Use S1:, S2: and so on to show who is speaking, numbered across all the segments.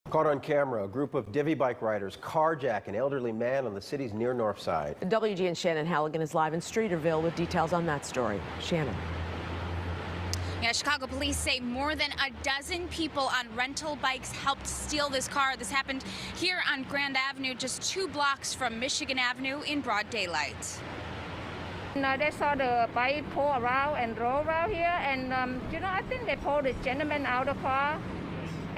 S1: Caught on camera, a group of divvy bike riders carjack an elderly man on the city's near north side.
S2: WGN's Shannon Halligan is live in Streeterville with details on that story. Shannon.
S3: Yeah, Chicago police say more than a dozen people on rental bikes helped steal this car. This happened here on Grand Avenue, just 2 blocks from Michigan Avenue in broad daylight.
S4: They saw the bike pull around and roll around here, and I think they pulled the gentleman out of the car,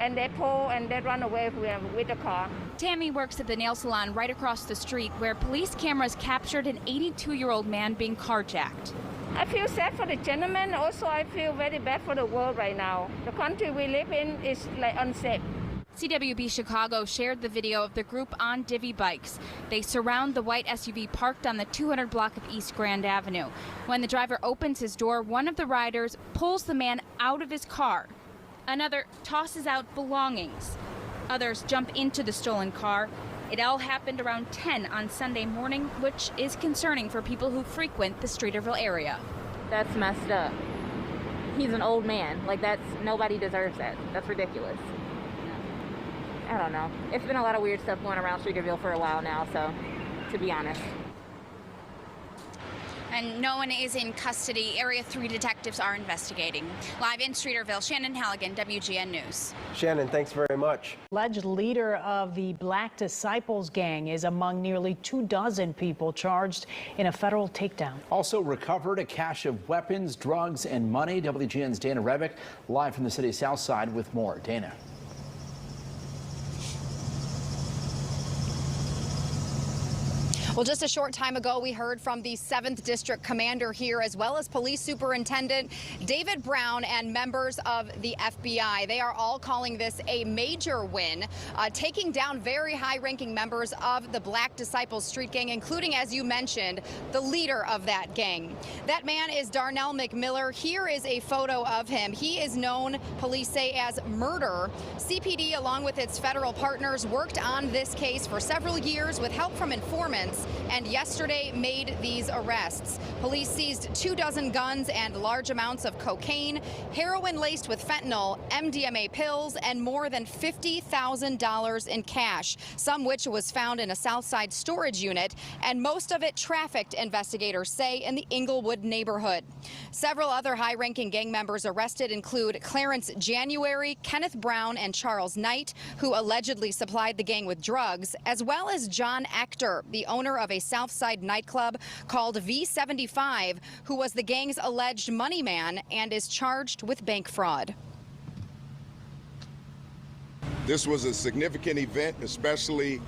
S4: and they pull and they run away with the car.
S3: Tammy works at the nail salon right across the street, where police cameras captured an 82-year-old man being carjacked.
S4: I feel sad for the gentleman. Also, I feel very bad for the world right now. The country we live in is like unsafe.
S3: CWB Chicago shared the video of the group on divvy bikes. They surround the white SUV parked on the 200 block of East Grand Avenue. When the driver opens his door, one of the riders pulls the man out of his car. Another tosses out belongings. Others jump into the stolen car. It all happened around 10 on Sunday morning, which is concerning for people who frequent the Streeterville area.
S5: That's messed up. He's an old man. Nobody deserves that. That's ridiculous. I don't know. It's been a lot of weird stuff going around Streeterville for a while now, so to be honest.
S3: And no one is in custody. Area 3 detectives are investigating. Live in Streeterville, Shannon Halligan, WGN News.
S1: Shannon, thanks very much.
S6: Alleged leader of the Black Disciples gang is among nearly 24 people charged in a federal takedown.
S7: Also recovered a cache of weapons, drugs, and money. WGN's Dana Rebick live from the city's south side with more. Dana.
S8: Well, just a short time ago, we heard from the 7th District Commander here, as well as Police Superintendent David Brown and members of the FBI. They are all calling this a major win, taking down very high-ranking members of the Black Disciples Street Gang, including, as you mentioned, the leader of that gang. That man is Darnell McMiller. Here is a photo of him. He is known, police say, as Murder. CPD, along with its federal partners, worked on this case for several years with help from informants, and yesterday made these arrests. Police seized 24 guns and large amounts of cocaine, heroin laced with fentanyl, MDMA pills, and more than $50,000 in cash, some which was found in a Southside storage unit, and most of it trafficked, investigators say, in the Inglewood neighborhood. Several other high-ranking gang members arrested include Clarence January, Kenneth Brown, and Charles Knight, who allegedly supplied the gang with drugs, as well as John Ector, the owner of a Southside nightclub called V75, who was the gang's alleged money man and is charged with bank fraud.
S9: This was a significant event, especially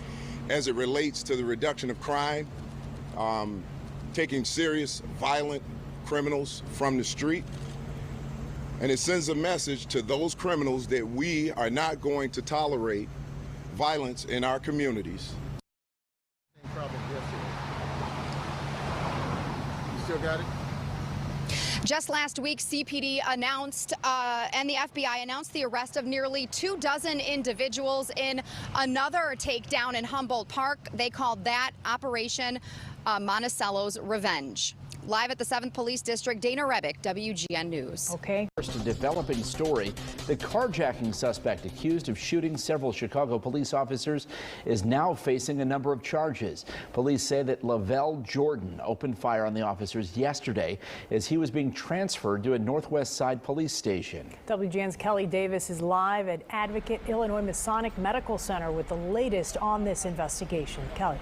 S9: as it relates to the reduction of crime, taking serious, violent criminals from the street. And it sends a message to those criminals that we are not going to tolerate violence in our communities.
S10: Still got it?
S8: Just last week, CPD announced and the FBI announced the arrest of nearly 24 individuals in another takedown in Humboldt Park. They called that Operation Monticello's Revenge. Live at the 7th Police District, Dana Rebick, WGN News.
S6: Okay.
S7: First, a developing story. The carjacking suspect accused of shooting several Chicago police officers is now facing a number of charges. Police say that Lavelle Jordan opened fire on the officers yesterday as he was being transferred to a Northwest Side police station.
S6: WGN's Kelly Davis is live at Advocate Illinois Masonic Medical Center with the latest on this investigation. Kelly.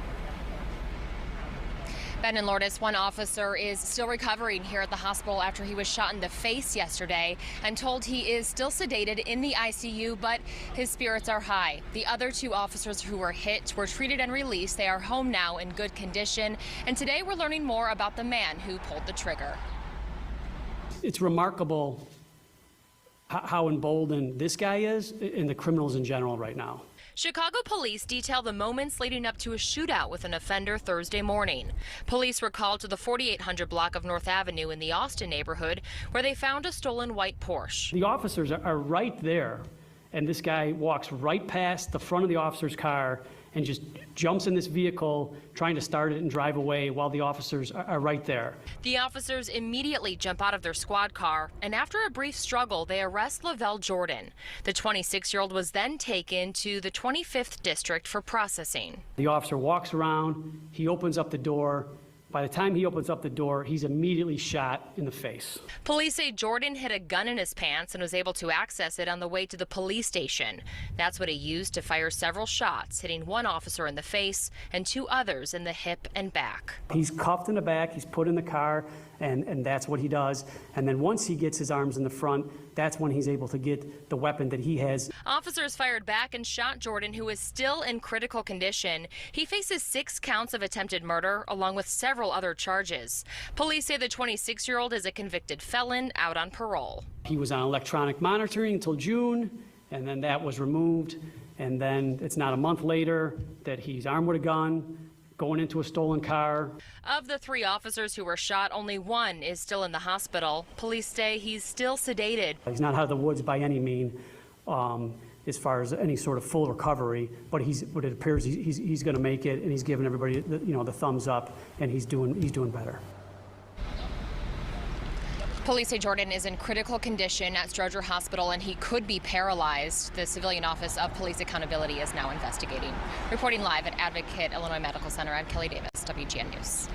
S11: Ben and Lourdes, one officer is still recovering here at the hospital after he was shot in the face yesterday. I'm told he is still sedated in the ICU, but his spirits are high. The other 2 officers who were hit were treated and released. They are home now in good condition. And today we're learning more about the man who pulled the trigger.
S12: It's remarkable how emboldened this guy is and the criminals in general right now.
S11: Chicago police detail the moments leading up to a shootout with an offender Thursday morning. Police were called to the 4800 block of North Avenue in the Austin neighborhood, where they found a stolen white Porsche.
S12: The officers are right there and this guy walks right past the front of the officer's car and just jumps in this vehicle, trying to start it and drive away while the officers are right there.
S11: The officers immediately jump out of their squad car, and after a brief struggle, they arrest Lavelle Jordan. The 26-year-old was then taken to the 25th District for processing.
S12: The officer walks around, he opens up the door. By the time he opens up the door, he's immediately shot in the face.
S11: Police say Jordan hid a gun in his pants and was able to access it on the way to the police station. That's what he used to fire several shots, hitting one officer in the face and 2 others in the hip and back.
S12: He's cuffed in the back, he's put in the car, and that's what he does. And then once he gets his arms in the front, that's when he's able to get the weapon that he has.
S11: Officers fired back and shot Jordan, who is still in critical condition. He faces 6 counts of attempted murder, along with several other charges. Police say the 26-year-old is a convicted felon out on parole.
S12: He was on electronic monitoring until June, and then that was removed. And then it's not a month later that he's armed with a gun, going into a stolen car.
S11: Of the 3 officers who were shot, only 1 is still in the hospital. Police say he's still sedated.
S12: He's not out of the woods by any means, as far as any sort of full recovery, but it appears he's going to make it, and he's giving everybody the thumbs up, and he's doing better.
S11: Police say Jordan is in critical condition at Stroger Hospital and he could be paralyzed. The Civilian Office of Police Accountability is now investigating. Reporting live at Advocate Illinois Medical Center, I'm Kelly Davis, WGN News.